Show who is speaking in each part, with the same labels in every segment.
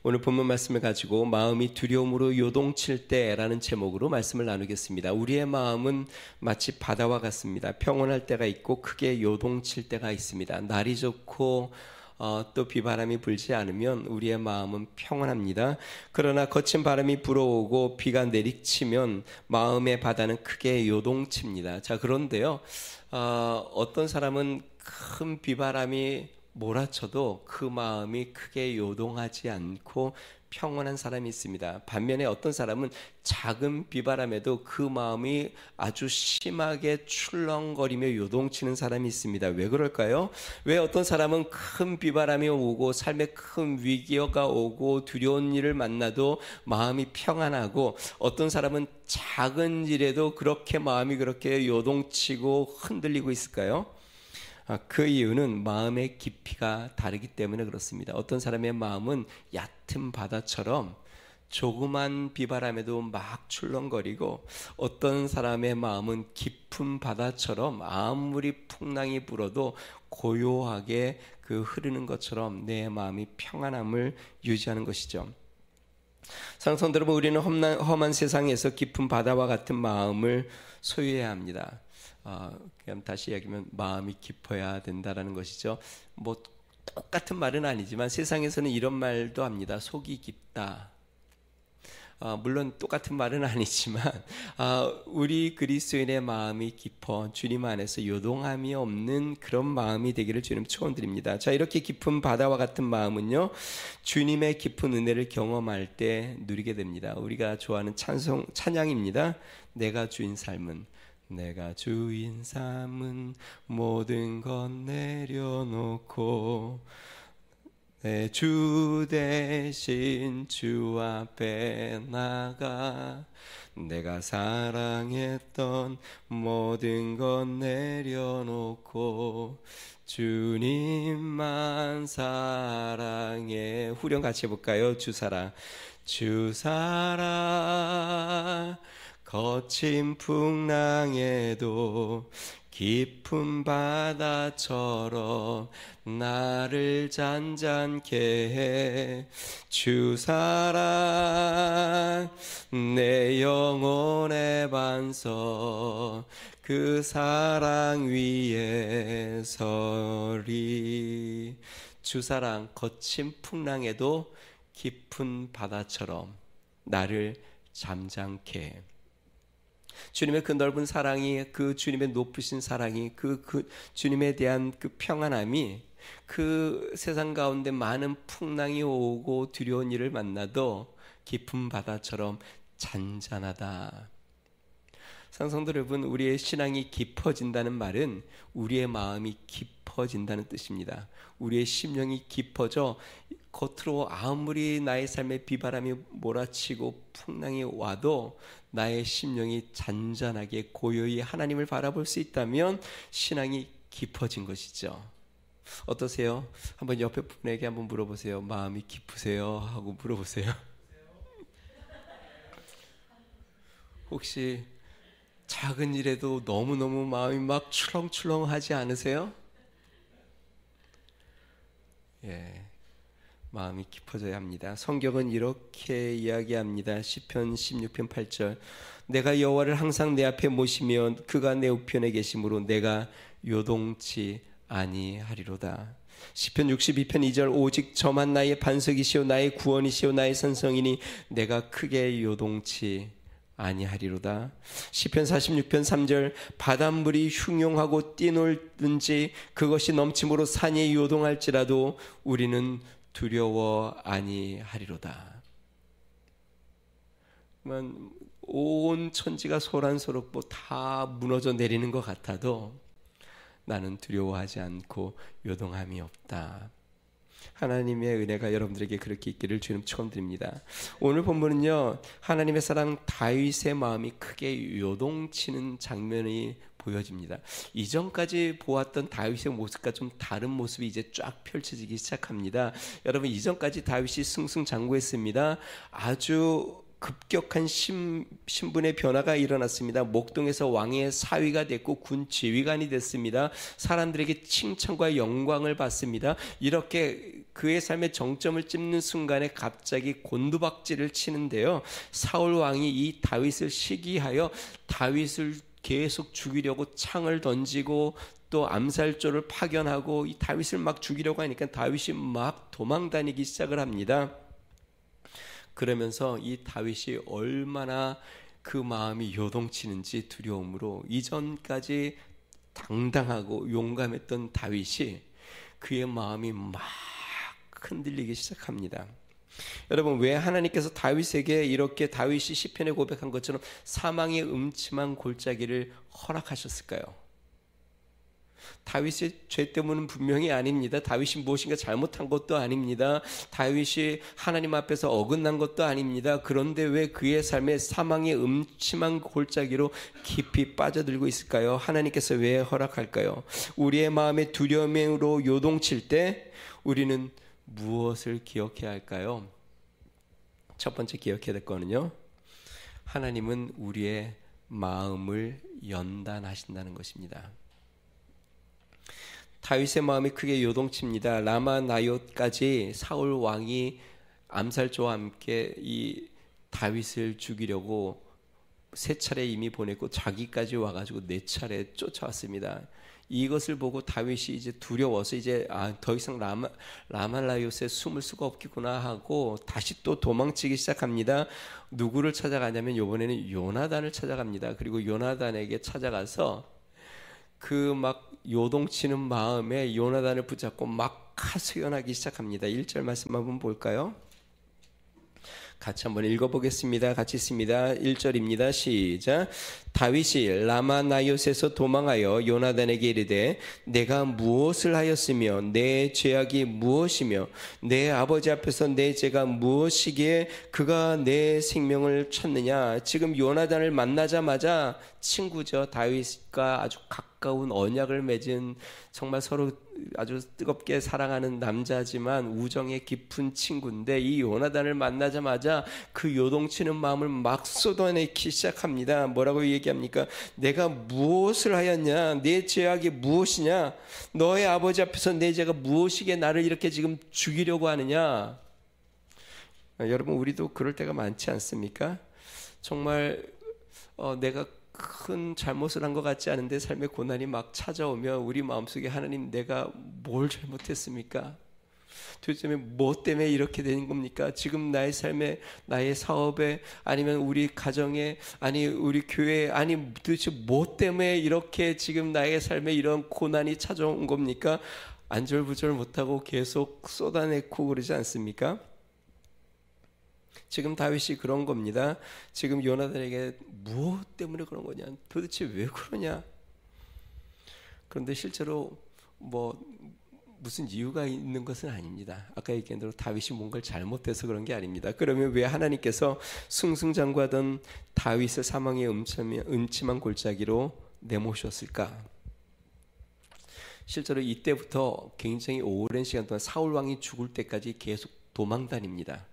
Speaker 1: 오늘 본문 말씀을 가지고 마음이 두려움으로 요동칠 때라는 제목으로 말씀을 나누겠습니다. 우리의 마음은 마치 바다와 같습니다. 평온할 때가 있고 크게 요동칠 때가 있습니다. 날이 좋고 또 비바람이 불지 않으면 우리의 마음은 평온합니다. 그러나 거친 바람이 불어오고 비가 내리치면 마음의 바다는 크게 요동칩니다. 자, 그런데요, 어떤 사람은 큰 비바람이 몰아쳐도 그 마음이 크게 요동하지 않고 평온한 사람이 있습니다. 반면에 어떤 사람은 작은 비바람에도 그 마음이 아주 심하게 출렁거리며 요동치는 사람이 있습니다. 왜 그럴까요? 왜 어떤 사람은 큰 비바람이 오고 삶에 큰 위기가 오고 두려운 일을 만나도 마음이 평안하고, 어떤 사람은 작은 일에도 그렇게 마음이 그렇게 요동치고 흔들리고 있을까요? 그 이유는 마음의 깊이가 다르기 때문에 그렇습니다. 어떤 사람의 마음은 얕은 바다처럼 조그만 비바람에도 막 출렁거리고, 어떤 사람의 마음은 깊은 바다처럼 아무리 풍랑이 불어도 고요하게 그 흐르는 것처럼 내 마음이 평안함을 유지하는 것이죠. 사랑성도 여러분, 우리는 험한 세상에서 깊은 바다와 같은 마음을 소유해야 합니다. 그냥 다시 이야기하면 마음이 깊어야 된다라는 것이죠. 뭐 똑같은 말은 아니지만 세상에서는 이런 말도 합니다. 속이 깊다. 물론 똑같은 말은 아니지만 우리 그리스도인의 마음이 깊어 주님 안에서 요동함이 없는 그런 마음이 되기를 주님 축원드립니다. 자, 이렇게 깊은 바다와 같은 마음은요, 주님의 깊은 은혜를 경험할 때 누리게 됩니다. 우리가 좋아하는 찬양입니다. 내가 주인 삶은, 내가 주인 삶은 모든 것 내려놓고 내 주 대신 주 앞에 나가 내가 사랑했던 모든 것 내려놓고 주님만 사랑해. 후렴 같이 해볼까요? 주사랑, 주사랑 거친 풍랑에도 깊은 바다처럼 나를 잔잔케 해. 주 사랑 내 영혼의 반석, 그 사랑 위에 서리. 주 사랑 거친 풍랑에도 깊은 바다처럼 나를 잠잠케 해. 주님의 그 넓은 사랑이, 그 주님의 높으신 사랑이, 그 주님에 대한 그 평안함이 그 세상 가운데 많은 풍랑이 오고 두려운 일을 만나도 깊은 바다처럼 잔잔하다. 성도 여러분, 우리의 신앙이 깊어진다는 말은 우리의 마음이 깊어진다는 뜻입니다. 우리의 심령이 깊어져 겉으로 아무리 나의 삶에 비바람이 몰아치고 풍랑이 와도 나의 심령이 잔잔하게 고요히 하나님을 바라볼 수 있다면 신앙이 깊어진 것이죠. 어떠세요? 한번 옆에 분에게 한번 물어보세요. 마음이 깊으세요? 하고 물어보세요. 혹시 작은 일에도 너무너무 마음이 막 출렁출렁하지 않으세요? 예, 마음이 깊어져야 합니다. 성경은 이렇게 이야기합니다. 시편 16편 8절, 내가 여호와를 항상 내 앞에 모시며 그가 내 우편에 계심으로 내가 요동치 아니하리로다. 시편 62편 2절, 오직 저만 나의 반석이시오 나의 구원이시오 나의 산성이니 내가 크게 요동치 아니하리로다. 시편 46편 3절, 바닷물이 흉용하고 뛰놀든지 그것이 넘침으로 산이 요동할지라도 우리는 두려워 아니하리로다. 온 천지가 소란스럽고 다 무너져 내리는 것 같아도 나는 두려워하지 않고 요동함이 없다. 하나님의 은혜가 여러분들에게 그렇게 있기를 주님 축원드립니다. 오늘 본문은요, 하나님의 사랑 다윗의 마음이 크게 요동치는 장면이 보여집니다. 이전까지 보았던 다윗의 모습과 좀 다른 모습이 이제 쫙 펼쳐지기 시작합니다. 여러분, 이전까지 다윗이 승승장구했습니다. 아주 급격한 신분의 변화가 일어났습니다. 목동에서 왕의 사위가 됐고 군 지휘관이 됐습니다. 사람들에게 칭찬과 영광을 받습니다. 이렇게 그의 삶의 정점을 찍는 순간에 갑자기 곤두박질을 치는데요. 사울 왕이 이 다윗을 시기하여 다윗을 계속 죽이려고 창을 던지고 또 암살조를 파견하고 이 다윗을 막 죽이려고 하니까 다윗이 막 도망다니기 시작을 합니다. 그러면서 이 다윗이 얼마나 그 마음이 요동치는지 두려움으로 이전까지 당당하고 용감했던 다윗이 그의 마음이 막 흔들리기 시작합니다. 여러분, 왜 하나님께서 다윗에게 이렇게 다윗이 시편에 고백한 것처럼 사망의 음침한 골짜기를 허락하셨을까요? 다윗의 죄 때문은 분명히 아닙니다. 다윗이 무엇인가 잘못한 것도 아닙니다. 다윗이 하나님 앞에서 어긋난 것도 아닙니다. 그런데 왜 그의 삶에 사망의 음침한 골짜기로 깊이 빠져들고 있을까요? 하나님께서 왜 허락할까요? 우리의 마음에 두려움으로 요동칠 때 우리는 무엇을 기억해야 할까요? 첫 번째 기억해야 될 거는요, 하나님은 우리의 마음을 연단하신다는 것입니다. 다윗의 마음이 크게 요동칩니다. 라마 나옅까지 사울 왕이 암살조와 함께 이 다윗을 죽이려고 세 차례 이미 보냈고 자기까지 와가지고 네 차례 쫓아왔습니다. 이것을 보고 다윗이 이제 두려워서 이제 더 이상 라말라옅에 숨을 수가 없겠구나 하고 다시 또 도망치기 시작합니다. 누구를 찾아가냐면 이번에는 요나단을 찾아갑니다. 그리고 요나단에게 찾아가서 그 막 요동치는 마음에 요나단을 붙잡고 막 하소연하기 시작합니다. 1절 말씀 한번 볼까요? 같이 한번 읽어보겠습니다. 같이 있습니다. 1절입니다. 시작. 다윗이 라마 나옅에서 도망하여 요나단에게 이르되 내가 무엇을 하였으며 내 죄악이 무엇이며 내 아버지 앞에서 내 죄가 무엇이기에 그가 내 생명을 찾느냐. 지금 요나단을 만나자마자 친구죠. 다윗과 아주 가까운 언약을 맺은 정말 서로 아주 뜨겁게 사랑하는 남자지만 우정의 깊은 친구인데 이 요나단을 만나자마자 그 요동치는 마음을 막 쏟아내기 시작합니다. 뭐라고 얘기합니까? 내가 무엇을 하였냐? 내 죄악이 무엇이냐? 너의 아버지 앞에서 내 죄가 무엇이기에 나를 이렇게 지금 죽이려고 하느냐? 여러분, 우리도 그럴 때가 많지 않습니까? 정말 내가 큰 잘못을 한 것 같지 않은데 삶의 고난이 막 찾아오면 우리 마음속에 하나님, 내가 뭘 잘못했습니까? 도대체 뭐 때문에 이렇게 된 겁니까? 지금 나의 삶에, 나의 사업에, 아니면 우리 가정에, 아니 우리 교회에, 아니 도대체 뭐 때문에 이렇게 지금 나의 삶에 이런 고난이 찾아온 겁니까? 안절부절 못하고 계속 쏟아내고 그러지 않습니까? 지금 다윗이 그런 겁니다. 지금 요나단에게 무엇 때문에 그런 거냐? 도대체 왜 그러냐? 그런데 실제로 무슨 이유가 있는 것은 아닙니다. 아까 얘기한 대로 다윗이 뭔가를 잘못해서 그런 게 아닙니다. 그러면 왜 하나님께서 승승장구하던 다윗을 사망의 음침한 골짜기로 내모셨을까? 실제로 이때부터 굉장히 오랜 시간 동안 사울 왕이 죽을 때까지 계속 도망 다닙니다.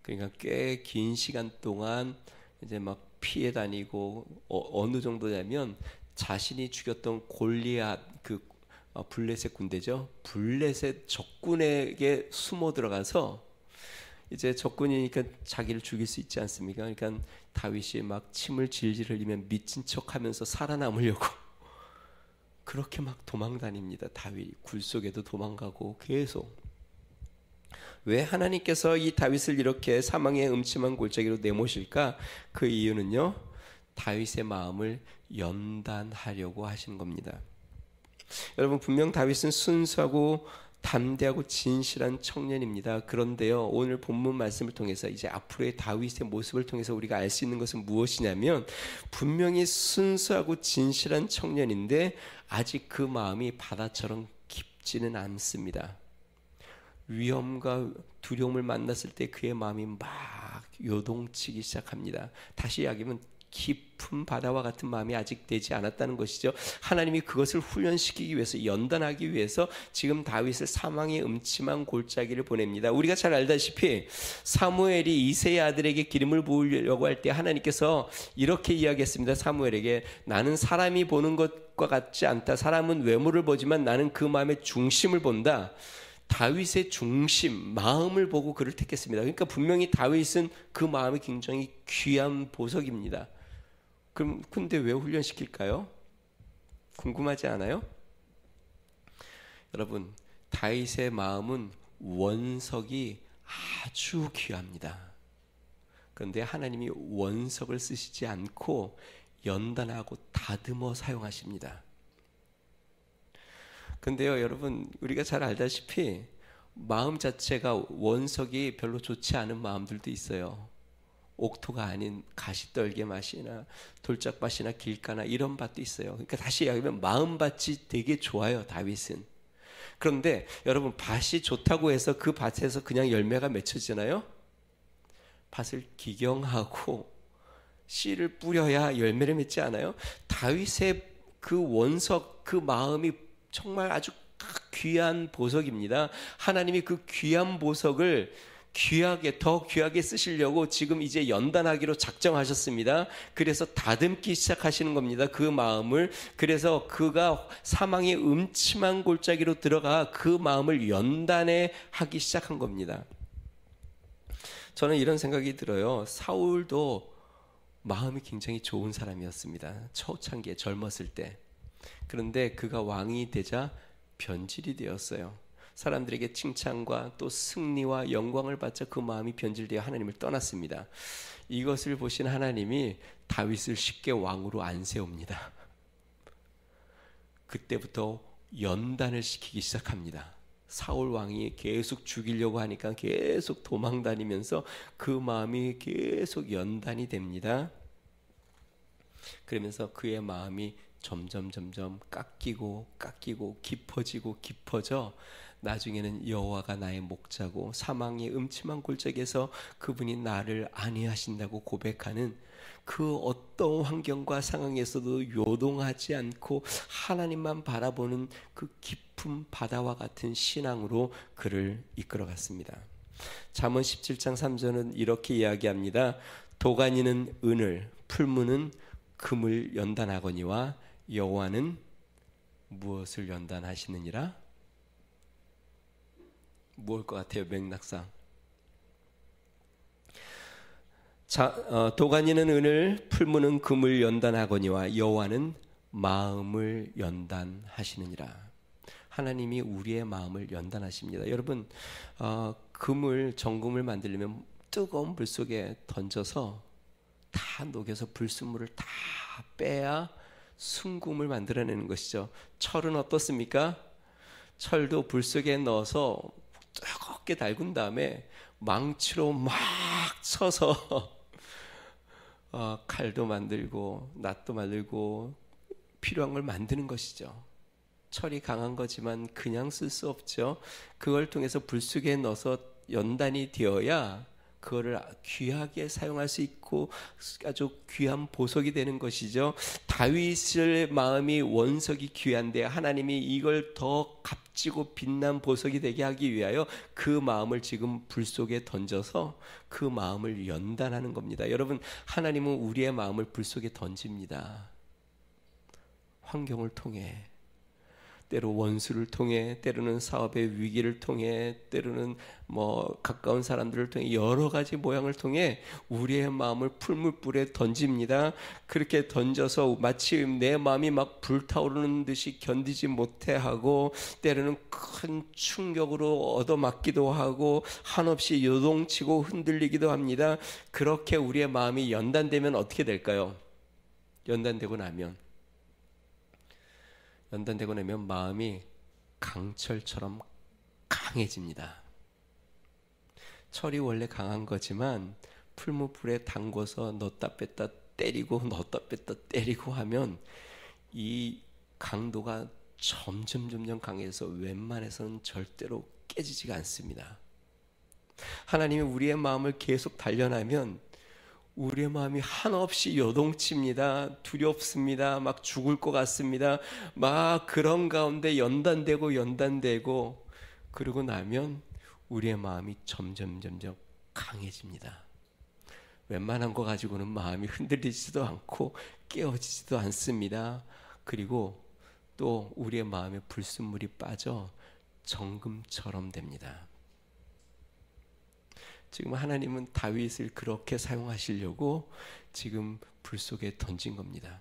Speaker 1: 그러니까 꽤 긴 시간 동안 이제 막 피해 다니고 어느 정도냐면 자신이 죽였던 골리앗, 그 블레셋 군대죠. 블레셋 적군에게 숨어 들어가서 이제 적군이니까 자기를 죽일 수 있지 않습니까? 그러니까 다윗이 막 침을 질질 흘리며 미친 척하면서 살아남으려고 그렇게 막 도망 다닙니다. 다윗 굴 속에도 도망가고 계속. 왜 하나님께서 이 다윗을 이렇게 사망의 음침한 골짜기로 내모실까? 그 이유는요, 다윗의 마음을 연단하려고 하신 겁니다. 여러분, 분명 다윗은 순수하고 담대하고 진실한 청년입니다. 그런데요, 오늘 본문 말씀을 통해서 이제 앞으로의 다윗의 모습을 통해서 우리가 알 수 있는 것은 무엇이냐면, 분명히 순수하고 진실한 청년인데 아직 그 마음이 바다처럼 깊지는 않습니다. 위험과 두려움을 만났을 때 그의 마음이 막 요동치기 시작합니다. 다시 이야기하면 깊은 바다와 같은 마음이 아직 되지 않았다는 것이죠. 하나님이 그것을 훈련시키기 위해서, 연단하기 위해서 지금 다윗을 사망의 음침한 골짜기를 보냅니다. 우리가 잘 알다시피 사무엘이 이새의 아들에게 기름을 부으려고 할 때 하나님께서 이렇게 이야기했습니다. 사무엘에게, 나는 사람이 보는 것과 같지 않다. 사람은 외모를 보지만 나는 그 마음의 중심을 본다. 다윗의 중심, 마음을 보고 그를 택했습니다. 그러니까 분명히 다윗은 그 마음이 굉장히 귀한 보석입니다. 그럼 근데 왜 훈련시킬까요? 궁금하지 않아요? 여러분, 다윗의 마음은 원석이 아주 귀합니다. 그런데 하나님이 원석을 쓰시지 않고 연단하고 다듬어 사용하십니다. 근데요, 여러분, 우리가 잘 알다시피 마음 자체가 원석이 별로 좋지 않은 마음들도 있어요. 옥토가 아닌 가시떨개 맛이나 돌짝밭이나 길가나 이런 밭도 있어요. 그러니까 다시 이야기하면 마음밭이 되게 좋아요, 다윗은. 그런데 여러분, 밭이 좋다고 해서 그 밭에서 그냥 열매가 맺혀지나요? 밭을 기경하고 씨를 뿌려야 열매를 맺지 않아요? 다윗의 그 원석, 그 마음이 정말 아주 귀한 보석입니다. 하나님이 그 귀한 보석을 더 귀하게 쓰시려고 지금 이제 연단하기로 작정하셨습니다. 그래서 다듬기 시작하시는 겁니다. 그 마음을. 그래서 그가 사망의 음침한 골짜기로 들어가 그 마음을 연단해 하기 시작한 겁니다. 저는 이런 생각이 들어요. 사울도 마음이 굉장히 좋은 사람이었습니다. 초창기에 젊었을 때. 그런데 그가 왕이 되자 변질이 되었어요. 사람들에게 칭찬과 또 승리와 영광을 받자 그 마음이 변질되어 하나님을 떠났습니다. 이것을 보신 하나님이 다윗을 쉽게 왕으로 안 세웁니다. 그때부터 연단을 시키기 시작합니다. 사울 왕이 계속 죽이려고 하니까 계속 도망다니면서 그 마음이 계속 연단이 됩니다. 그러면서 그의 마음이 점점 깎이고 깊어져 나중에는 여호와가 나의 목자고 사망의 음침한 골짜기에서 그분이 나를 안위하신다고 고백하는 그 어떤 환경과 상황에서도 요동하지 않고 하나님만 바라보는 그 깊은 바다와 같은 신앙으로 그를 이끌어갔습니다. 잠언 17장 3절은 이렇게 이야기합니다. 도가니는 은을, 풀무는 금을 연단하거니와 여호와는 무엇을 연단하시느니라? 무엇일 것 같아요? 맥락상. 도가니는 은을, 풀무는 금을 연단하거니와 여호와는 마음을 연단하시느니라. 하나님이 우리의 마음을 연단하십니다. 여러분, 정금을 만들려면 뜨거운 불 속에 던져서 다 녹여서 불순물을 다 빼야 순금을 만들어내는 것이죠. 철은 어떻습니까? 철도 불 속에 넣어서 뜨겁게 달군 다음에 망치로 막 쳐서 칼도 만들고 낫도 만들고 필요한 걸 만드는 것이죠. 철이 강한 거지만 그냥 쓸 수 없죠. 그걸 통해서 불 속에 넣어서 연단이 되어야 그거를 귀하게 사용할 수 있고 아주 귀한 보석이 되는 것이죠. 다윗의 마음이 원석이 귀한데 하나님이 이걸 더 값지고 빛난 보석이 되게 하기 위하여 그 마음을 지금 불 속에 던져서 그 마음을 연단하는 겁니다. 여러분, 하나님은 우리의 마음을 불 속에 던집니다. 환경을 통해, 때로 원수를 통해, 때로는 사업의 위기를 통해, 때로는 가까운 사람들을 통해 여러 가지 모양을 통해 우리의 마음을 풀물불에 던집니다. 그렇게 던져서 마치 내 마음이 막 불타오르는 듯이 견디지 못해 하고 때로는 큰 충격으로 얻어맞기도 하고 한없이 요동치고 흔들리기도 합니다. 그렇게 우리의 마음이 연단되면 어떻게 될까요? 연단되고 나면 마음이 강철처럼 강해집니다. 철이 원래 강한 거지만 풀무불에 담궈서 넣었다 뺐다 때리고 넣었다 뺐다 때리고 하면 이 강도가 점점 강해서 웬만해서는 절대로 깨지지가 않습니다. 하나님이 우리의 마음을 계속 단련하면 우리의 마음이 한없이 요동칩니다. 두렵습니다. 막 죽을 것 같습니다. 막 그런 가운데 연단되고 그러고 나면 우리의 마음이 점점 강해집니다. 웬만한 거 가지고는 마음이 흔들리지도 않고 깨어지지도 않습니다. 그리고 또 우리의 마음에 불순물이 빠져 정금처럼 됩니다. 지금 하나님은 다윗을 그렇게 사용하시려고 지금 불 속에 던진 겁니다.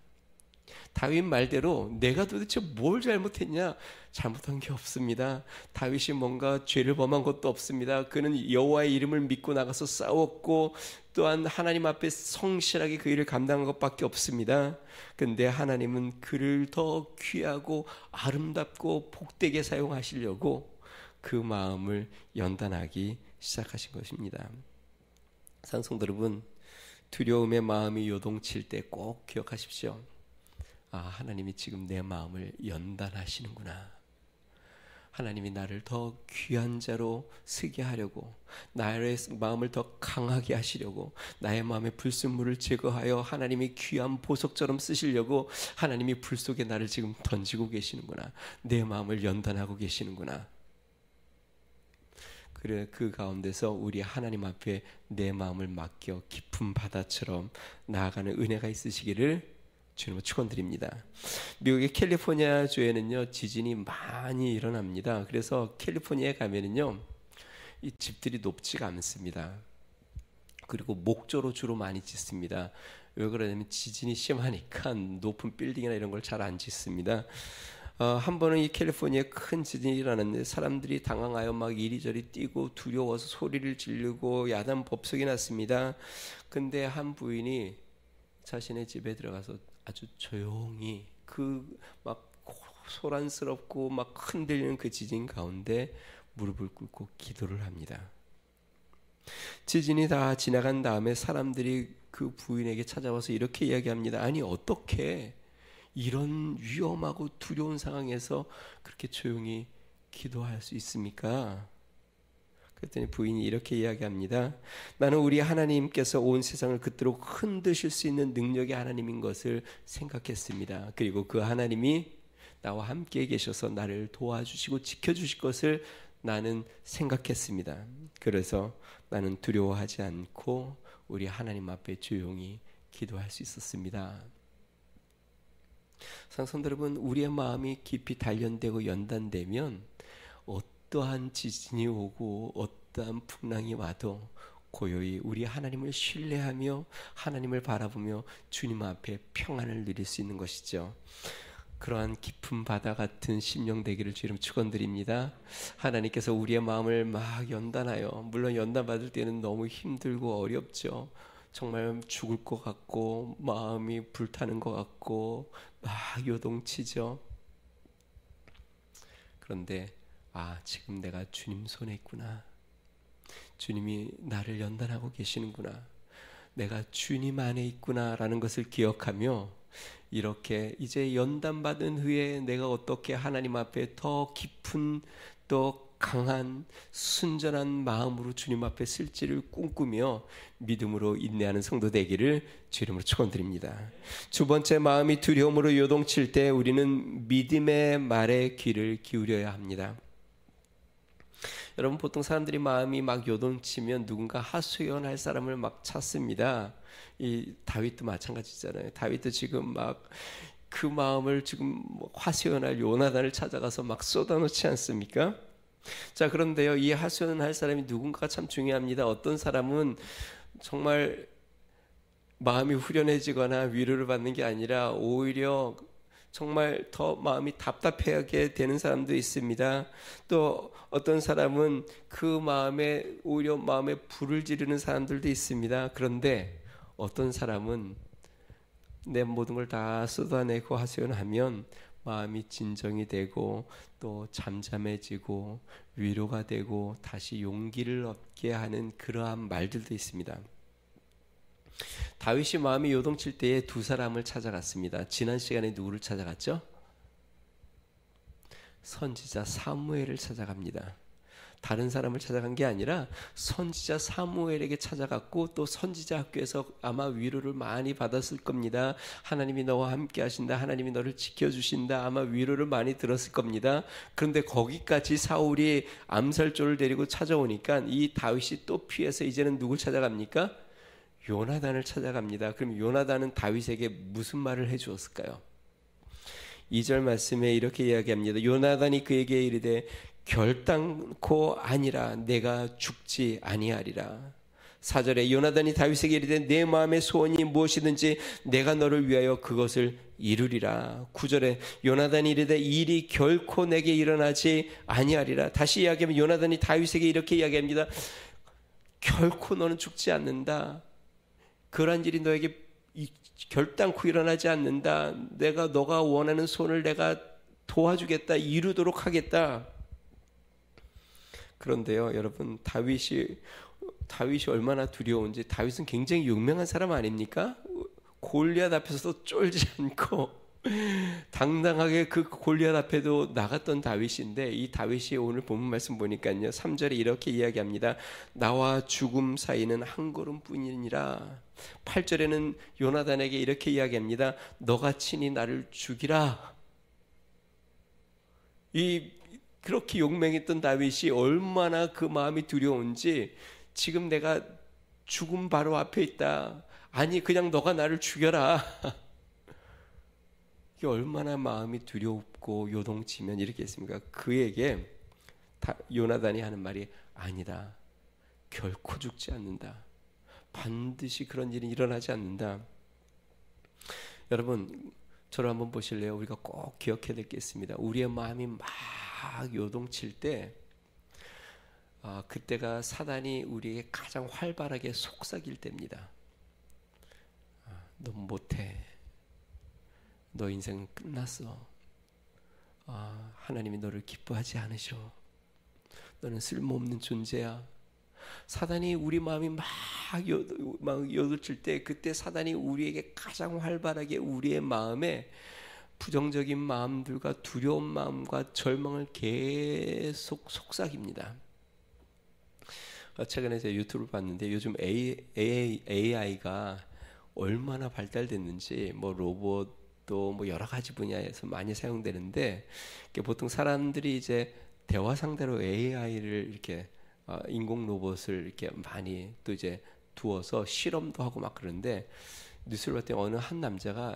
Speaker 1: 다윗 말대로 내가 도대체 뭘 잘못했냐? 잘못한 게 없습니다. 다윗이 뭔가 죄를 범한 것도 없습니다. 그는 여호와의 이름을 믿고 나가서 싸웠고 또한 하나님 앞에 성실하게 그 일을 감당한 것밖에 없습니다. 근데 하나님은 그를 더 귀하고 아름답고 복되게 사용하시려고 그 마음을 연단하기 시작하신 것입니다. 산성도 여러분, 두려움의 마음이 요동칠 때 꼭 기억하십시오. 하나님이 지금 내 마음을 연단하시는구나. 하나님이 나를 더 귀한 자로 쓰게 하려고, 나의 마음을 더 강하게 하시려고, 나의 마음의 불순물을 제거하여 하나님이 귀한 보석처럼 쓰시려고 하나님이 불 속에 나를 지금 던지고 계시는구나. 내 마음을 연단하고 계시는구나. 그래, 그 가운데서 우리 하나님 앞에 내 마음을 맡겨 깊은 바다처럼 나아가는 은혜가 있으시기를 주님을 축원드립니다. 미국의 캘리포니아 주에는요 지진이 많이 일어납니다. 그래서 캘리포니아에 가면은요 이 집들이 높지가 않습니다. 그리고 목조로 주로 많이 짓습니다. 왜 그러냐면 지진이 심하니까 높은 빌딩이나 이런 걸 잘 안 짓습니다. 한 번은 이 캘리포니아에 큰 지진이 일어났는데 사람들이 당황하여 막 이리저리 뛰고 두려워서 소리를 지르고 야단 법석이 났습니다. 근데 한 부인이 자신의 집에 들어가서 아주 조용히 그 막 소란스럽고 막 흔들리는 그 지진 가운데 무릎을 꿇고 기도를 합니다. 지진이 다 지나간 다음에 사람들이 그 부인에게 찾아와서 이렇게 이야기합니다. 아니 어떻게 이런 위험하고 두려운 상황에서 그렇게 조용히 기도할 수 있습니까? 그랬더니 부인이 이렇게 이야기합니다. 나는 우리 하나님께서 온 세상을 그토록 흔드실 수 있는 능력의 하나님인 것을 생각했습니다. 그리고 그 하나님이 나와 함께 계셔서 나를 도와주시고 지켜주실 것을 나는 생각했습니다. 그래서 나는 두려워하지 않고 우리 하나님 앞에 조용히 기도할 수 있었습니다. 성도 여러분, 우리의 마음이 깊이 단련되고 연단되면 어떠한 지진이 오고 어떠한 풍랑이 와도 고요히 우리 하나님을 신뢰하며 하나님을 바라보며 주님 앞에 평안을 누릴 수 있는 것이죠. 그러한 깊은 바다 같은 심령 되기를 주님 축원드립니다. 하나님께서 우리의 마음을 막 연단하여, 물론 연단받을 때는 너무 힘들고 어렵죠. 정말 죽을 것 같고 마음이 불타는 것 같고 막 요동치죠. 그런데 지금 내가 주님 손에 있구나. 주님이 나를 연단하고 계시는구나. 내가 주님 안에 있구나라는 것을 기억하며 이렇게 이제 연단받은 후에 내가 어떻게 하나님 앞에 더 깊은 또 강한 순전한 마음으로 주님 앞에 쓸지를 꿈꾸며 믿음으로 인내하는 성도 되기를 주 이름으로 축원드립니다. 두 번째, 마음이 두려움으로 요동칠 때 우리는 믿음의 말에 귀를 기울여야 합니다. 여러분, 보통 사람들이 마음이 막 요동치면 누군가 하소연할 사람을 막 찾습니다. 이 다윗도 마찬가지잖아요. 다윗도 지금 막 그 마음을 지금 하소연할 요나단을 찾아가서 막 쏟아놓지 않습니까? 자, 그런데요, 이 하소연할 사람이 누군가가 참 중요합니다. 어떤 사람은 정말 마음이 후련해지거나 위로를 받는 게 아니라 오히려 정말 더 마음이 답답하게 되는 사람도 있습니다. 또 어떤 사람은 그 마음에 오히려 마음에 불을 지르는 사람들도 있습니다. 그런데 어떤 사람은 내 모든 걸 다 쏟아내고 하소연하면 마음이 진정이 되고 또 잠잠해지고 위로가 되고 다시 용기를 얻게 하는 그러한 말들도 있습니다. 다윗이 마음이 요동칠 때에 두 사람을 찾아갔습니다. 지난 시간에 누구를 찾아갔죠? 선지자 사무엘을 찾아갑니다. 다른 사람을 찾아간 게 아니라 선지자 사무엘에게 찾아갔고 또 선지자 학교에서 아마 위로를 많이 받았을 겁니다. 하나님이 너와 함께 하신다. 하나님이 너를 지켜주신다. 아마 위로를 많이 들었을 겁니다. 그런데 거기까지 사울이 암살조를 데리고 찾아오니까 이 다윗이 또 피해서 이제는 누굴 찾아갑니까? 요나단을 찾아갑니다. 그럼 요나단은 다윗에게 무슨 말을 해주었을까요? 2절 말씀에 이렇게 이야기합니다. 요나단이 그에게 이르되 결단코 아니라 내가 죽지 아니하리라. 4절에 요나단이 다윗에게 이르되 내 마음의 소원이 무엇이든지 내가 너를 위하여 그것을 이루리라. 9절에 요나단이 이르되 이 일이 결코 내게 일어나지 아니하리라. 다시 이야기하면 요나단이 다윗에게 이렇게 이야기합니다. 결코 너는 죽지 않는다. 그러한 일이 너에게 결단코 일어나지 않는다. 내가 너가 원하는 소원을 내가 도와주겠다. 이루도록 하겠다. 그런데요, 여러분, 다윗이 얼마나 두려운지. 다윗은 굉장히 유명한 사람 아닙니까? 골리앗 앞에서도 쫄지 않고 당당하게 그 골리앗 앞에도 나갔던 다윗인데, 이 다윗이 오늘 본문 말씀 보니까요 3절에 이렇게 이야기합니다. 나와 죽음 사이는 한 걸음뿐이니라. 8절에는 요나단에게 이렇게 이야기합니다. 너가 친히 나를 죽이라. 그렇게 용맹했던 다윗이 얼마나 그 마음이 두려운지, 지금 내가 죽음 바로 앞에 있다. 아니 그냥 너가 나를 죽여라. 이게 얼마나 마음이 두렵고 요동치면 이렇게 했습니까? 그에게 요나단이 하는 말이 아니다. 결코 죽지 않는다. 반드시 그런 일이 일어나지 않는다. 여러분, 저를 한번 보실래요? 우리가 꼭 기억해야 될 게 있습니다. 우리의 마음이 막 요동칠 때, 그때가 사단이 우리에게 가장 활발하게 속삭일 때입니다. 너 못해. 너 인생은 끝났어. 하나님이 너를 기뻐하지 않으셔. 너는 쓸모없는 존재야. 사단이 우리 마음이 막 요동칠 때, 그때 사단이 우리에게 가장 활발하게 우리의 마음에 부정적인 마음들과 두려운 마음과 절망을 계속 속삭입니다. 최근에 제가 유튜브를 봤는데 요즘 AI가 얼마나 발달됐는지, 로봇도 여러 가지 분야에서 많이 사용되는데, 보통 사람들이 이제 대화 상대로 AI를 이렇게 인공 로봇을 이렇게 많이 또 이제 두어서 실험도 하고 막 그러는데, 뉴스를 봤더니 어느 한 남자가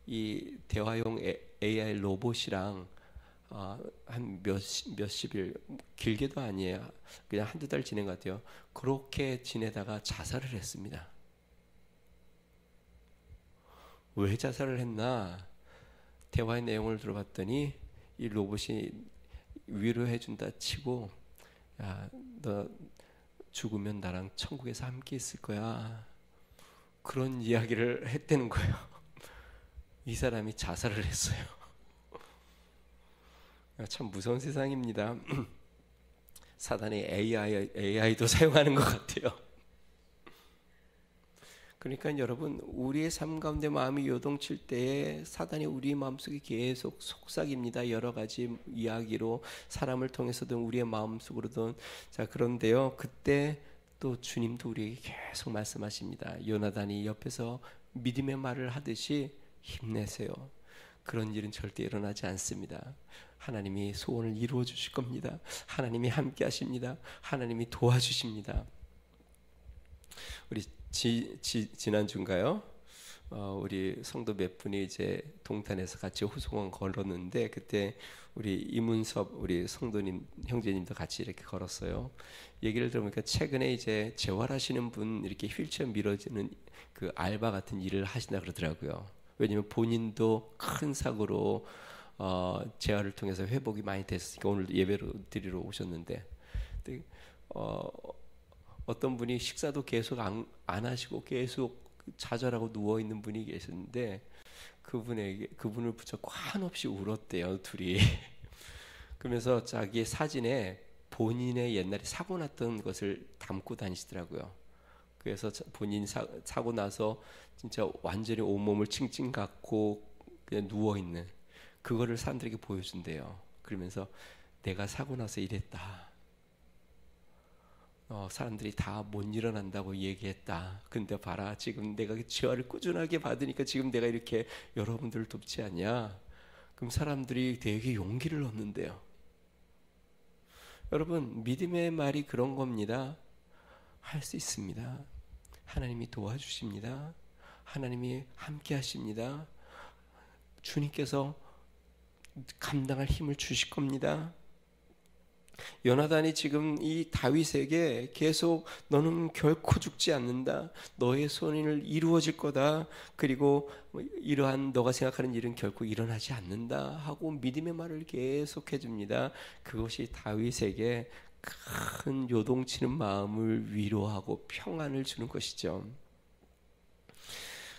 Speaker 1: 이 대화용 AI 로봇이랑 한 몇십일, 길게도 아니에요. 그냥 한두 달 지낸 것 같아요. 그렇게 지내다가 자살을 했습니다. 왜 자살을 했나? 대화의 내용을 들어봤더니 이 로봇이 위로해준다 치고, 야, 너 죽으면 나랑 천국에서 함께 있을 거야. 그런 이야기를 했다는 거예요. 이 사람이 자살을 했어요. 참 무서운 세상입니다. 사단이 AI도 사용하는 것 같아요. 그러니까 여러분, 우리의 삶 가운데 마음이 요동칠 때에 사단이 우리 마음속에 계속 속삭입니다. 여러 가지 이야기로, 사람을 통해서든 우리의 마음속으로든. 자, 그런데요, 그때 또 주님도 우리에게 계속 말씀하십니다. 요나단이 옆에서 믿음의 말을 하듯이 힘내세요. 그런 일은 절대 일어나지 않습니다. 하나님이 소원을 이루어 주실 겁니다. 하나님이 함께 하십니다. 하나님이 도와주십니다. 우리 지난주인가요? 우리 성도 몇 분이 이제 동탄에서 같이 호송원 걸었는데, 그때 우리 이문섭 우리 성도님 형제님도 같이 이렇게 걸었어요. 얘기를 들어보니까 최근에 이제 재활하시는 분, 이렇게 휠체어 밀어주는 그 알바 같은 일을 하신다 그러더라고요. 왜냐면 본인도 큰 사고로 재활을 통해서 회복이 많이 됐으니까 오늘 예배로 드리러 오셨는데, 어떤 분이 식사도 계속 안 하시고 계속 좌절하고 누워 있는 분이 계셨는데, 그분을 붙잡고 한없이 울었대요, 둘이. 그러면서 자기 사진에 본인의 옛날에 사고 났던 것을 담고 다니시더라고요. 그래서 본인 사고 나서 진짜 완전히 온몸을 칭칭 갖고 그냥 누워 있는 그거를 사람들에게 보여준대요. 그러면서 내가 사고 나서 이랬다. 사람들이 다 못 일어난다고 얘기했다. 근데 봐라, 지금 내가 재활을 꾸준하게 받으니까 지금 내가 이렇게 여러분들을 돕지 않냐. 그럼 사람들이 되게 용기를 얻는데요. 여러분, 믿음의 말이 그런 겁니다. 할 수 있습니다. 하나님이 도와주십니다. 하나님이 함께 하십니다. 주님께서 감당할 힘을 주실 겁니다. 요나단이 지금 이 다윗에게 계속 너는 결코 죽지 않는다. 너의 소원을 이루어질 거다. 그리고 이러한 너가 생각하는 일은 결코 일어나지 않는다 하고 믿음의 말을 계속 해줍니다. 그것이 다윗에게 큰 요동치는 마음을 위로하고 평안을 주는 것이죠.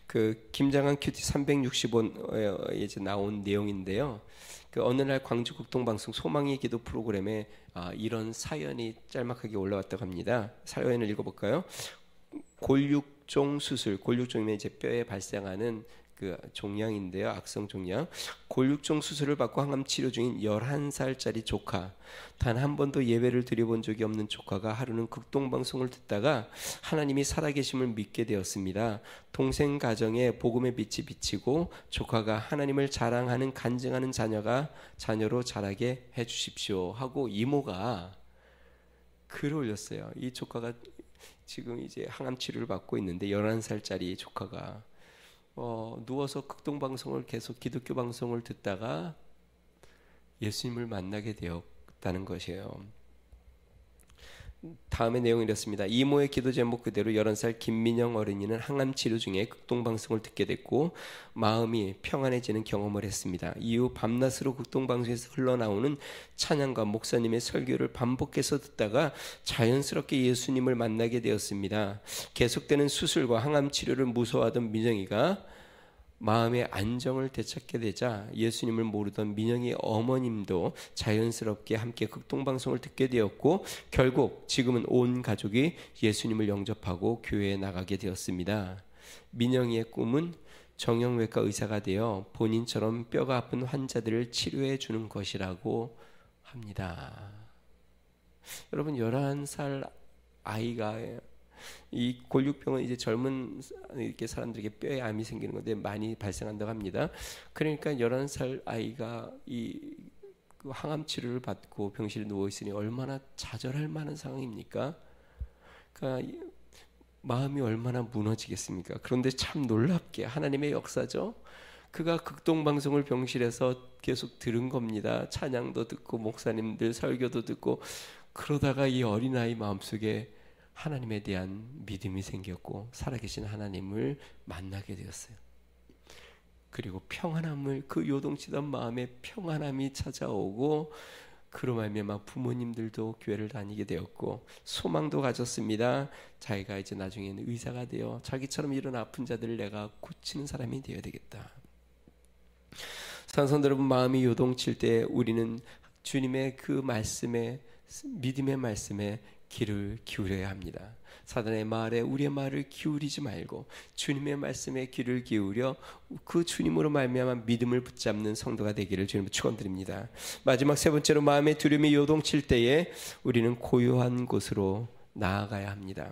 Speaker 1: 그 김장한 큐티 365에 이제 나온 내용인데요. 그 어느 날 광주 극동방송 소망의 기도 프로그램에 이런 사연이 짤막하게 올라왔다고 합니다. 사연을 읽어볼까요? 골육종 수술, 골육종이면 이제 뼈에 발생하는 그 종양인데요. 악성 종양. 골육종 수술을 받고 항암 치료 중인 11살짜리 조카. 단 한 번도 예배를 드려본 적이 없는 조카가 하루는 극동방송을 듣다가 하나님이 살아계심을 믿게 되었습니다. 동생 가정에 복음의 빛이 비치고 조카가 하나님을 자랑하는 간증하는 자녀로 자라게 해주십시오 하고 이모가 글을 올렸어요. 이 조카가 지금 이제 항암 치료를 받고 있는데 11살짜리 조카가 누워서 극동방송을 계속 기독교 방송을 듣다가 예수님을 만나게 되었다는 것이에요. 다음의 내용이 이렇습니다. 이모의 기도 제목 그대로 11살 김민영 어린이는 항암 치료 중에 극동방송을 듣게 됐고 마음이 평안해지는 경험을 했습니다. 이후 밤낮으로 극동방송에서 흘러나오는 찬양과 목사님의 설교를 반복해서 듣다가 자연스럽게 예수님을 만나게 되었습니다. 계속되는 수술과 항암 치료를 무서워하던 민영이가 마음의 안정을 되찾게 되자 예수님을 모르던 민영이 어머님도 자연스럽게 함께 극동방송을 듣게 되었고 결국 지금은 온 가족이 예수님을 영접하고 교회에 나가게 되었습니다. 민영이의 꿈은 정형외과 의사가 되어 본인처럼 뼈가 아픈 환자들을 치료해 주는 것이라고 합니다. 여러분 11살 아이가 이 골육병은 이제 젊은 이렇게 사람들에게 뼈에 암이 생기는 건데 많이 발생한다고 합니다. 그러니까 11살 아이가 이 항암 치료를 받고 병실에 누워 있으니 얼마나 좌절할 만한 상황입니까? 그러니까 마음이 얼마나 무너지겠습니까? 그런데 참 놀랍게 하나님의 역사죠. 그가 극동방송을 병실에서 계속 들은 겁니다. 찬양도 듣고 목사님들 설교도 듣고 그러다가 이 어린아이 마음속에 하나님에 대한 믿음이 생겼고 살아계신 하나님을 만나게 되었어요. 그리고 평안함을 그 요동치던 마음에 평안함이 찾아오고 그로 말미암아 부모님들도 교회를 다니게 되었고 소망도 가졌습니다. 자기가 이제 나중에는 의사가 되어 자기처럼 이런 아픈 자들을 내가 고치는 사람이 되어야 되겠다. 사랑하는 여러분, 마음이 요동칠 때 우리는 주님의 그 말씀에 믿음의 말씀에 귀를 기울여야 합니다. 사단의 말에 우리의 말을 기울이지 말고 주님의 말씀에 귀를 기울여 그 주님으로 말미암아 믿음을 붙잡는 성도가 되기를 주님으로 축원드립니다. 마지막 세 번째로 마음의 두려움이 요동칠 때에 우리는 고요한 곳으로 나아가야 합니다.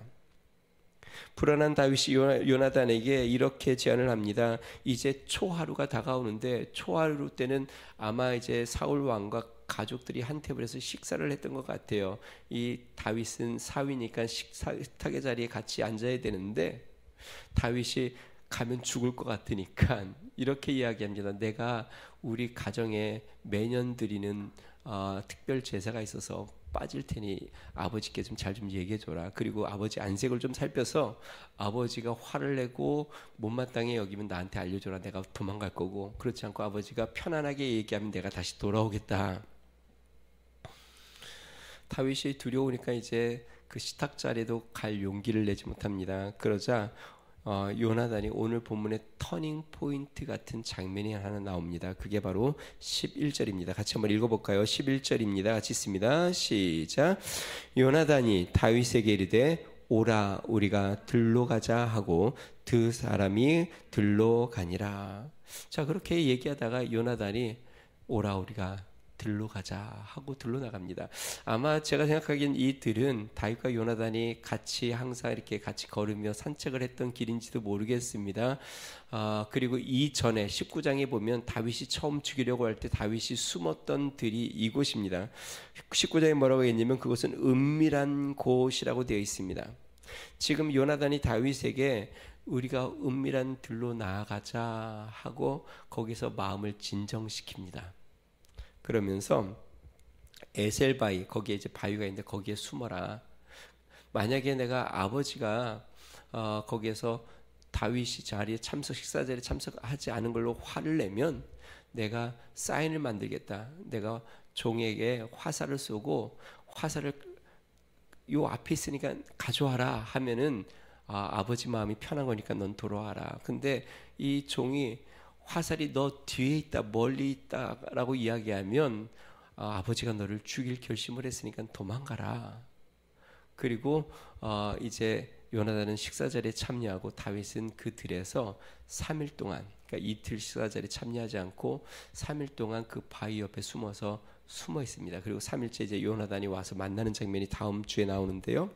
Speaker 1: 불안한 다윗이 요나단에게 이렇게 제안을 합니다. 이제 초하루가 다가오는데 초하루 때는 아마 이제 사울 왕과 가족들이 한 테이블에서 식사를 했던 것 같아요. 이 다윗은 사위니까 식탁의 자리에 같이 앉아야 되는데 다윗이 가면 죽을 것 같으니까 이렇게 이야기합니다. 내가 우리 가정에 매년 드리는 특별 제사가 있어서 빠질 테니 아버지께 좀 잘 좀 얘기해줘라. 그리고 아버지 안색을 좀 살펴서 아버지가 화를 내고 못마땅해 여기면 나한테 알려줘라. 내가 도망갈 거고 그렇지 않고 아버지가 편안하게 얘기하면 내가 다시 돌아오겠다. 다윗이 두려우니까 이제 그 식탁 자리에도 갈 용기를 내지 못합니다. 그러자 요나단이 오늘 본문의 터닝 포인트 같은 장면이 하나 나옵니다. 그게 바로 11절입니다. 같이 한번 읽어볼까요? 11절입니다. 같이 읽습니다. 시작. 요나단이 다윗에게 이르되 오라 우리가 들로 가자 하고 두 사람이 들로 가니라. 자, 그렇게 얘기하다가 요나단이 오라 우리가 들로 가자 하고 들로 나갑니다. 아마 제가 생각하기엔 이 들은 다윗과 요나단이 같이 항상 이렇게 같이 걸으며 산책을 했던 길인지도 모르겠습니다. 그리고 이전에 19장에 보면 다윗이 처음 죽이려고 할 때 다윗이 숨었던 들이 이곳입니다. 19장에 뭐라고 했냐면 그것은 은밀한 곳이라고 되어 있습니다. 지금 요나단이 다윗에게 우리가 은밀한 들로 나아가자 하고 거기서 마음을 진정시킵니다. 그러면서 에셀바위, 거기에 이제 바위가 있는데 거기에 숨어라. 만약에 내가 아버지가 거기에서 다윗이 자리에 식사 자리에 참석하지 않은 걸로 화를 내면 내가 사인을 만들겠다. 내가 종에게 화살을 쏘고 화살을 요 앞에 있으니까 가져와라 하면은 아버지 마음이 편한 거니까 넌 돌아와라. 근데 이 종이 화살이 너 뒤에 있다, 멀리 있다라고 이야기하면 아버지가 너를 죽일 결심을 했으니까 도망가라. 그리고 이제 요나단은 식사 자리에 참여하고 다윗은 그 들에서 3일 동안, 그러니까 이틀 식사 자리에 참여하지 않고 3일 동안 그 바위 옆에 숨어 있습니다. 그리고 3일째 이제 요나단이 와서 만나는 장면이 다음 주에 나오는데요.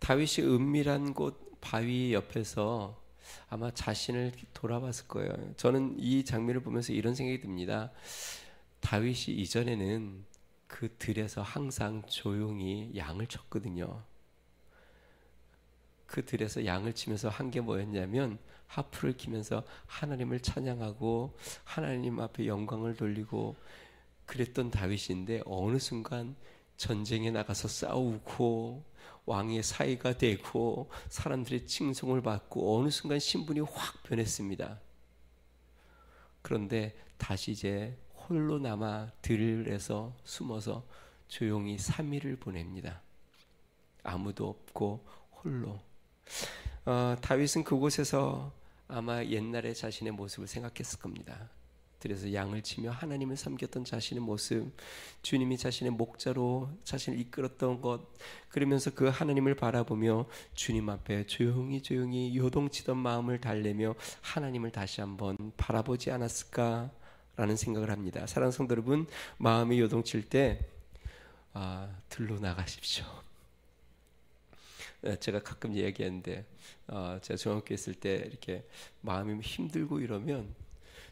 Speaker 1: 다윗이 은밀한 곳 바위 옆에서 아마 자신을 돌아봤을 거예요. 저는 이 장면을 보면서 이런 생각이 듭니다. 다윗이 이전에는 그 들에서 항상 조용히 양을 쳤거든요. 그 들에서 양을 치면서 한 게 뭐였냐면 하프를 키면서 하나님을 찬양하고 하나님 앞에 영광을 돌리고 그랬던 다윗인데 어느 순간 전쟁에 나가서 싸우고 왕의 사이가 되고 사람들의 칭송을 받고 어느 순간 신분이 확 변했습니다. 그런데 다시 이제 홀로 남아 들에서 숨어서 조용히 3일을 보냅니다. 아무도 없고 홀로. 다윗은 그곳에서 아마 옛날에 자신의 모습을 생각했을 겁니다. 그래서 양을 치며 하나님을 섬겼던 자신의 모습, 주님이 자신의 목자로 자신을 이끌었던 것, 그러면서 그 하나님을 바라보며 주님 앞에 조용히 요동치던 마음을 달래며 하나님을 다시 한번 바라보지 않았을까라는 생각을 합니다. 사랑하는 성도 여러분, 마음이 요동칠 때 들로 나가십시오. 제가 가끔 얘기하는데 제가 중학교 있을 때 이렇게 마음이 힘들고 이러면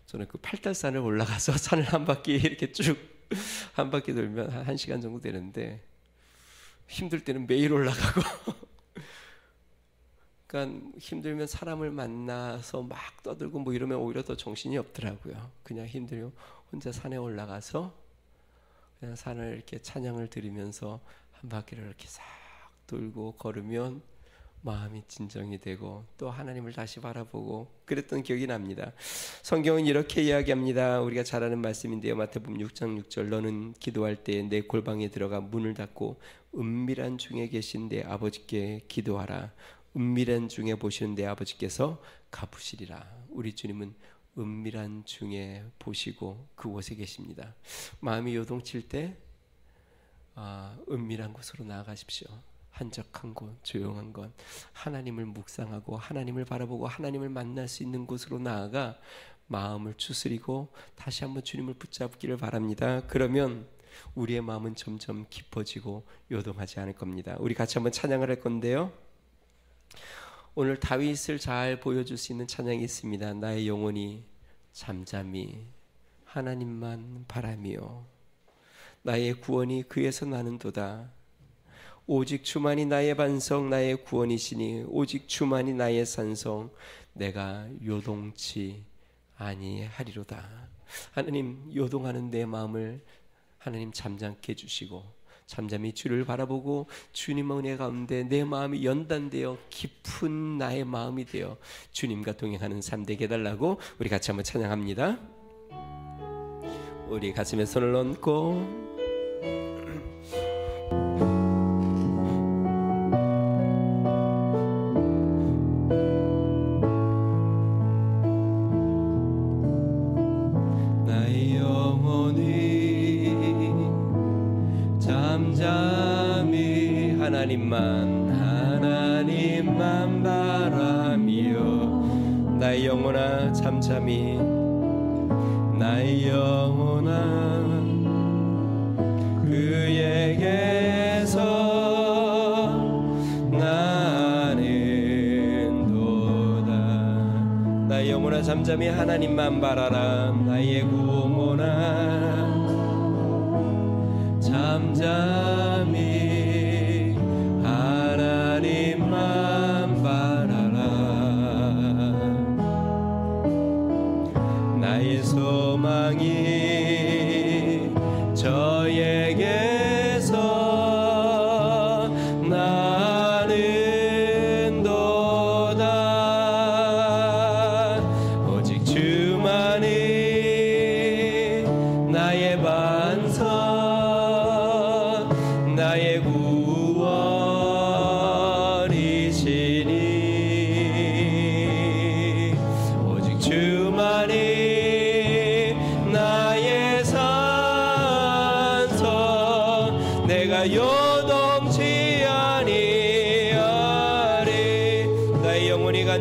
Speaker 1: 저는 그 팔달산을 올라가서 산을 한 바퀴 이렇게 쭉 한 바퀴 돌면 한 1시간 정도 되는데 힘들 때는 매일 올라가고 그러니까 힘들면 사람을 만나서 막 떠들고 뭐 이러면 오히려 더 정신이 없더라고요. 그냥 힘들면 혼자 산에 올라가서 그냥 산을 이렇게 찬양을 들으면서 한 바퀴를 이렇게 싹 돌고 걸으면 마음이 진정이 되고 또 하나님을 다시 바라보고 그랬던 기억이 납니다. 성경은 이렇게 이야기합니다. 우리가 잘 아는 말씀인데요. 마태복음 6장 6절 너는 기도할 때 내 골방에 들어가 문을 닫고 은밀한 중에 계신 내 아버지께 기도하라. 은밀한 중에 보시는 내 아버지께서 갚으시리라. 우리 주님은 은밀한 중에 보시고 그곳에 계십니다. 마음이 요동칠 때 은밀한 곳으로 나아가십시오. 한적한 곳, 조용한 곳, 하나님을 묵상하고 하나님을 바라보고 하나님을 만날 수 있는 곳으로 나아가 마음을 추스리고 다시 한번 주님을 붙잡기를 바랍니다. 그러면 우리의 마음은 점점 깊어지고 요동하지 않을 겁니다. 우리 같이 한번 찬양을 할 건데요. 오늘 다윗을 잘 보여줄 수 있는 찬양이 있습니다. 나의 영혼이 잠잠히 하나님만 바라며 나의 구원이 그에서 나는도다. 오직 주만이 나의 반석 나의 구원이시니 오직 주만이 나의 산성 내가 요동치 아니하리로다. 하나님, 요동하는 내 마음을 하나님 잠잠케 해주시고 잠잠히 주를 바라보고 주님 은혜 가운데 내 마음이 연단되어 깊은 나의 마음이 되어 주님과 동행하는 삶 되게 해달라고 우리 같이 한번 찬양합니다. 우리 가슴에 손을 얹고 하나님만 바라며 나의 영혼아 잠잠히 나의 영혼아 그에게서 나는 도다. 나의 영혼아 잠잠히 하나님만 바라라. 나의 구원아 잠잠히 하나님만 바라라. 나의 소망이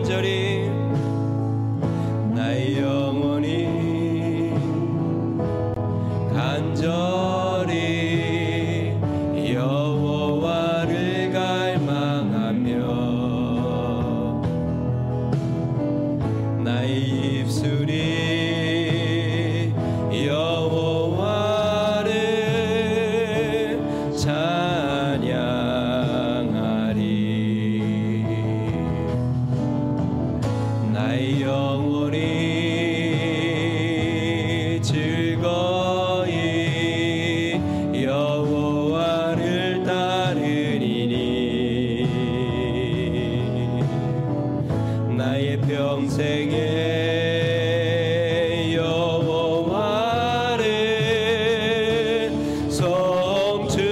Speaker 1: 간절히 나의 영혼이 간절히 여호와를 갈망하며 나의 입술이 여호와를 찬양하리. 나의 영혼이 즐거이 여호와를 따르리니 나의 평생에 여호와를 송축하리.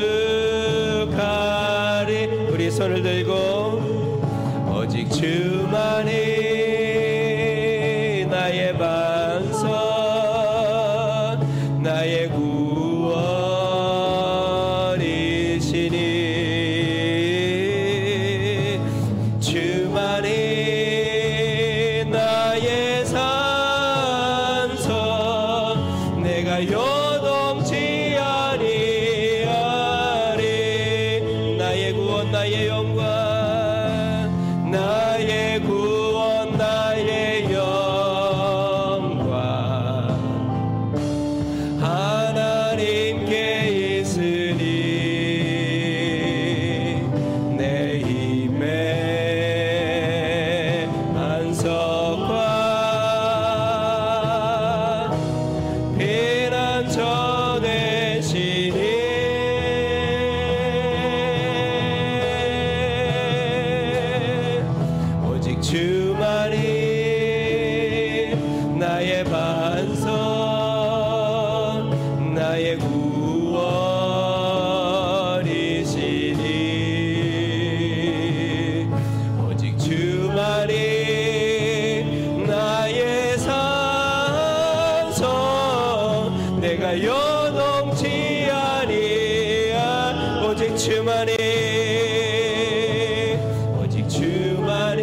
Speaker 1: 우리 손을 들고 오직 주만이 나의 반석 나의 구원이시니 주만이 나의 산성 내가 요동치 아니하리. 나의 구원 나의 영광 나의 구원 나의 영광 하나님께 있으니 내 힘의 반석과 피난처 되시니 오직 주만이 나의 반석 나의 구원이시니 오직 주만이 나의 산성 내가 요동치 아니하. 오직 주만이 오직 주만이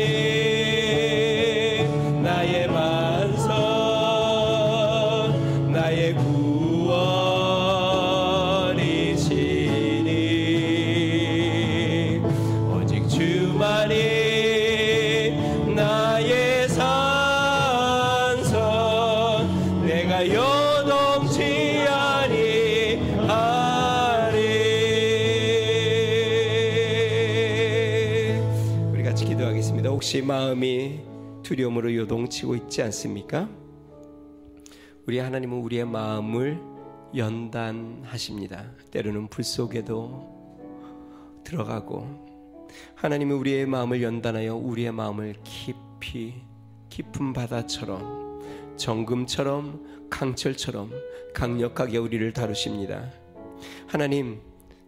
Speaker 1: 나의 반석 나의 구원이시니 오직 주만이 나의 산성 내가 요동치 아니하리. 우리 같이 기도하겠습니다. 혹시 마음이 두려움으로 요동치고 있지 않습니까? 우리 하나님은 우리의 마음을 연단하십니다. 때로는 불 속에도 들어가고 하나님은 우리의 마음을 연단하여 우리의 마음을 깊이 깊은 바다처럼 정금처럼 강철처럼 강력하게 우리를 다루십니다. 하나님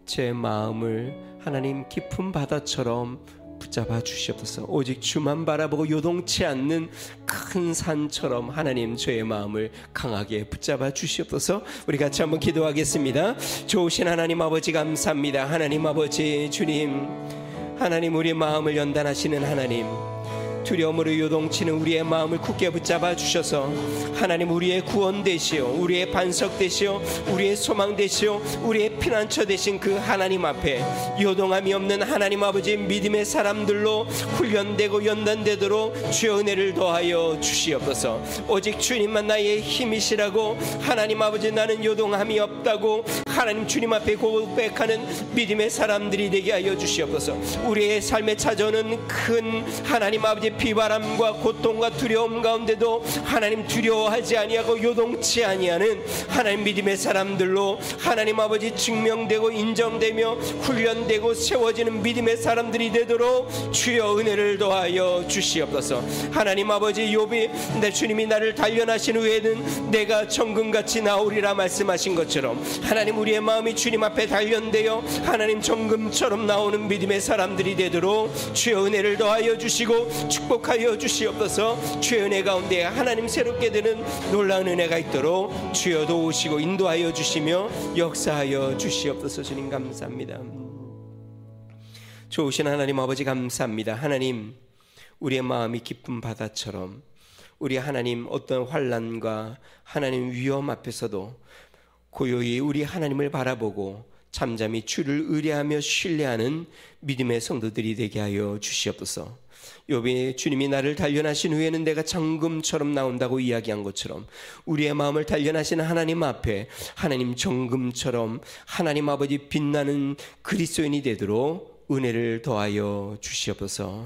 Speaker 1: 제 마음을 하나님 깊은 바다처럼 붙잡아 주시옵소서. 오직 주만 바라보고 요동치 않는 큰 산처럼 하나님 저의 마음을 강하게 붙잡아 주시옵소서. 우리 같이 한번 기도하겠습니다. 좋으신 하나님 아버지 감사합니다. 하나님 아버지 주님 하나님 우리의 마음을 연단하시는 하나님 두려움으로 요동치는 우리의 마음을 굳게 붙잡아 주셔서 하나님 우리의 구원 되시오 우리의 반석 되시오 우리의 소망 되시오 우리의 피난처 되신 그 하나님 앞에 요동함이 없는 하나님 아버지 믿음의 사람들로 훈련되고 연단되도록 주의 은혜를 더하여 주시옵소서. 오직 주님만 나의 힘이시라고 하나님 아버지 나는 요동함이 없다고 하나님 주님 앞에 고백하는 믿음의 사람들이 되게 하여 주시옵소서. 우리의 삶에 찾아오는 큰 하나님 아버지 비바람과 고통과 두려움 가운데도 하나님 두려워하지 아니하고 요동치 아니하는 하나님 믿음의 사람들로 하나님 아버지 증명되고 인정되며 훈련되고 세워지는 믿음의 사람들이 되도록 주여 은혜를 더하여 주시옵소서. 하나님 아버지 욥이 내 주님이 나를 단련하신 후에는 내가 정금같이 나오리라 말씀하신 것처럼 하나님 우리의 마음이 주님 앞에 단련되어 하나님 정금처럼 나오는 믿음의 사람들이 되도록 주여 은혜를 더하여 주시고 축복하여 주시옵소서. 주의 은혜 가운데 하나님 새롭게 되는 놀라운 은혜가 있도록 주여 도우시고 인도하여 주시며 역사하여 주시옵소서. 주님 감사합니다. 좋으신 하나님 아버지 감사합니다. 하나님 우리의 마음이 깊은 바다처럼 우리 하나님 어떤 환난과 하나님 위험 앞에서도 고요히 우리 하나님을 바라보고 잠잠히 주를 의뢰하며 신뢰하는 믿음의 성도들이 되게 하여 주시옵소서. 욥이 주님이 나를 단련하신 후에는 내가 정금처럼 나온다고 이야기한 것처럼 우리의 마음을 단련하시는 하나님 앞에 하나님 정금처럼 하나님 아버지 빛나는 그리스도인이 되도록 은혜를 더하여 주시옵소서.